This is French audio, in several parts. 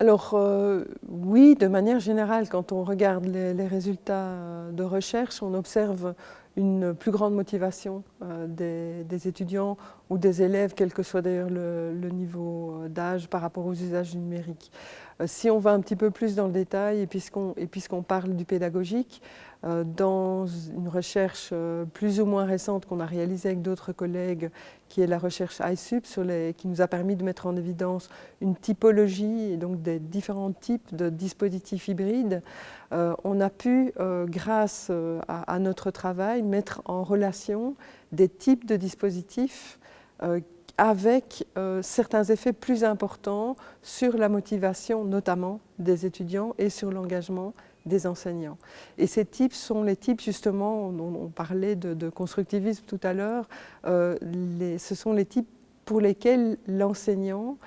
Alors oui, de manière générale, quand on regarde les résultats de recherche, on observe une plus grande motivation des étudiants ou des élèves, quel que soit d'ailleurs le niveau d'âge par rapport aux usages du numérique. Si on va un petit peu plus dans le détail et puisqu'on parle du pédagogique, dans une recherche plus ou moins récente qu'on a réalisée avec d'autres collègues, qui est la recherche iSUP, qui nous a permis de mettre en évidence une typologie et donc des différents types de dispositifs hybrides, on a pu, grâce à notre travail, mettre en relation des types de dispositifs avec certains effets plus importants sur la motivation notamment des étudiants et sur l'engagement des enseignants. Et ces types sont les types justement, on parlait de constructivisme tout à l'heure, ce sont les types pour lesquels l'enseignant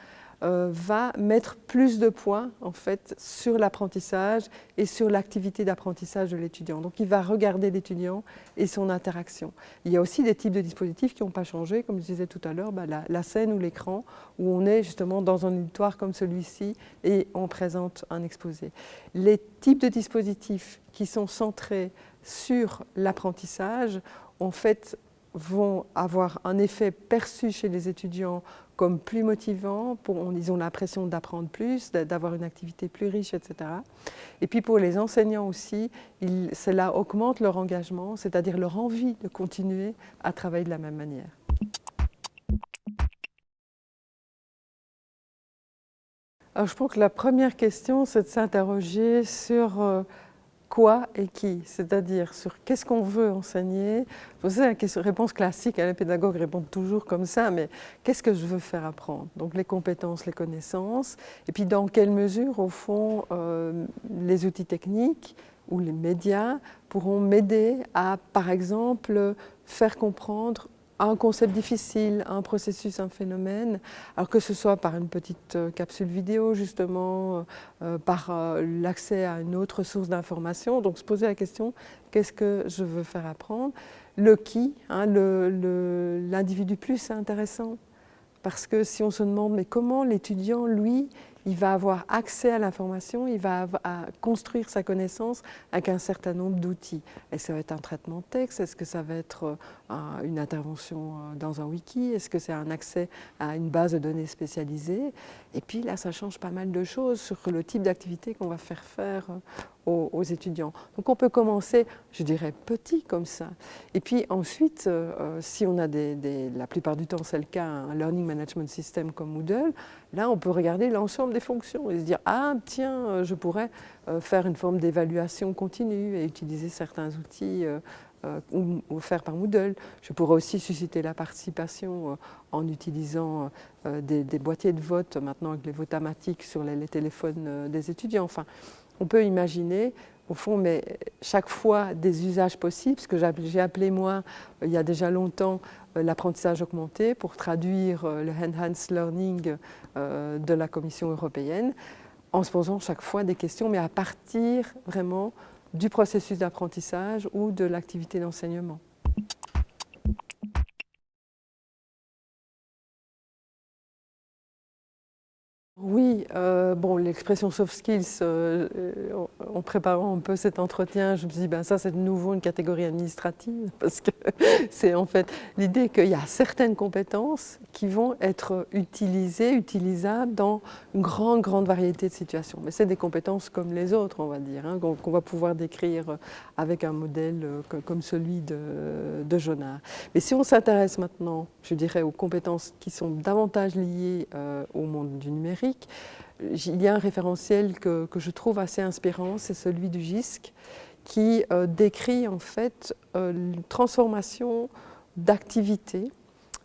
va mettre plus de points en fait sur l'apprentissage et sur l'activité d'apprentissage de l'étudiant. Donc il va regarder l'étudiant et son interaction. Il y a aussi des types de dispositifs qui n'ont pas changé, comme je disais tout à l'heure, la scène ou l'écran, où on est justement dans un auditoire comme celui-ci et on présente un exposé. Les types de dispositifs qui sont centrés sur l'apprentissage, en fait, vont avoir un effet perçu chez les étudiants comme plus motivant, ils ont l'impression d'apprendre plus, d'avoir une activité plus riche, etc. Et puis pour les enseignants aussi, cela augmente leur engagement, c'est-à-dire leur envie de continuer à travailler de la même manière. Alors je pense que la première question, c'est de s'interroger sur quoi et qui, c'est-à-dire sur qu'est-ce qu'on veut enseigner. C'est la réponse classique, les pédagogues répondent toujours comme ça, mais qu'est-ce que je veux faire apprendre? Donc les compétences, les connaissances, et puis dans quelle mesure, au fond, les outils techniques ou les médias pourront m'aider à, par exemple, faire comprendre un concept difficile, un processus, un phénomène, alors que ce soit par une petite capsule vidéo justement, par l'accès à une autre source d'information. Donc se poser la question, qu'est-ce que je veux faire apprendre? Le qui, hein, l'individu plus, c'est intéressant. Parce que si on se demande, mais comment l'étudiant, lui, il va avoir accès à l'information, il va construire sa connaissance avec un certain nombre d'outils. Est-ce que ça va être un traitement de texte? Est-ce que ça va être une intervention dans un wiki? Est-ce que c'est un accès à une base de données spécialisée? Et puis là, ça change pas mal de choses sur le type d'activité qu'on va faire aux étudiants. Donc on peut commencer, je dirais, petit comme ça. Et puis ensuite, si on a la plupart du temps c'est le cas, un Learning Management System comme Moodle, là on peut regarder l'ensemble des fonctions et se dire « Ah tiens, je pourrais faire une forme d'évaluation continue et utiliser certains outils offerts par Moodle. Je pourrais aussi susciter la participation en utilisant des boîtiers de vote maintenant avec les votamatiques sur les téléphones des étudiants. » Enfin, on peut imaginer, au fond, mais chaque fois des usages possibles, ce que j'ai appelé moi, il y a déjà longtemps, l'apprentissage augmenté, pour traduire le Enhanced Learning de la Commission européenne, en se posant chaque fois des questions, mais à partir vraiment du processus d'apprentissage ou de l'activité d'enseignement. Oui, bon, l'expression soft skills, en préparant un peu cet entretien, je me suis dit, ben ça c'est de nouveau une catégorie administrative, parce que c'est en fait l'idée qu'il y a certaines compétences qui vont être utilisables dans une grande variété de situations. Mais c'est des compétences comme les autres, on va dire, hein, qu'on va pouvoir décrire avec un modèle comme celui de Jonard. Mais si on s'intéresse maintenant, je dirais, aux compétences qui sont davantage liées au monde du numérique, il y a un référentiel que je trouve assez inspirant, c'est celui du JISC, qui décrit en fait une transformation d'activités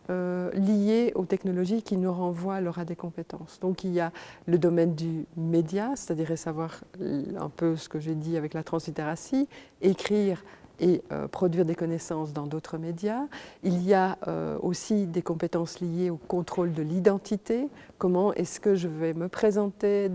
liées aux technologies qui nous renvoient alors à des compétences. Donc il y a le domaine du média, c'est-à-dire savoir un peu ce que j'ai dit avec la translittératie, écrire et produire des connaissances dans d'autres médias. Il y a aussi des compétences liées au contrôle de l'identité. Comment est-ce que je vais me présenter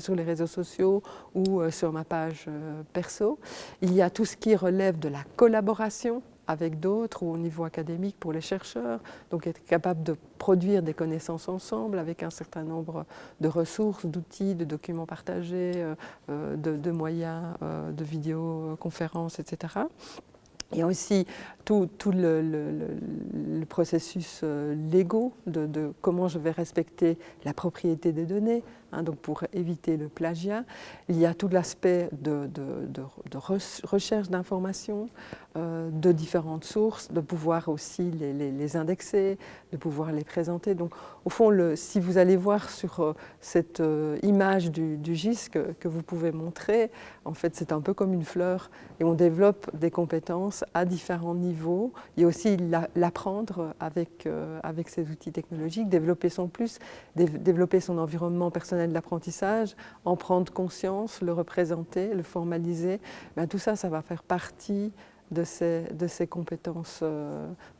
sur les réseaux sociaux ou sur ma page perso. Il y a tout ce qui relève de la collaboration, avec d'autres ou au niveau académique pour les chercheurs, donc être capable de produire des connaissances ensemble avec un certain nombre de ressources, d'outils, de documents partagés, de moyens, de vidéoconférences, etc. Il y a aussi tout le processus légaux de comment je vais respecter la propriété des données, donc pour éviter le plagiat. Il y a tout l'aspect de recherche d'informations de différentes sources, de pouvoir aussi les indexer, de pouvoir les présenter. Donc au fond, si vous allez voir sur cette image du GIS que vous pouvez montrer, en fait c'est un peu comme une fleur et on développe des compétences à différents niveaux. Il y a aussi l'apprendre avec ces outils technologiques, développer son environnement personnel d'apprentissage, en prendre conscience, le représenter, le formaliser. Ben, tout ça, ça va faire partie de ces compétences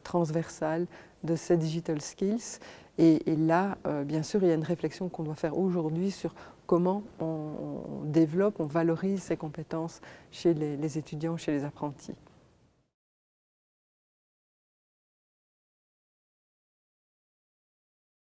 transversales, de ces digital skills. Et là, bien sûr, il y a une réflexion qu'on doit faire aujourd'hui sur comment on développe, on valorise ces compétences chez les étudiants, chez les apprentis.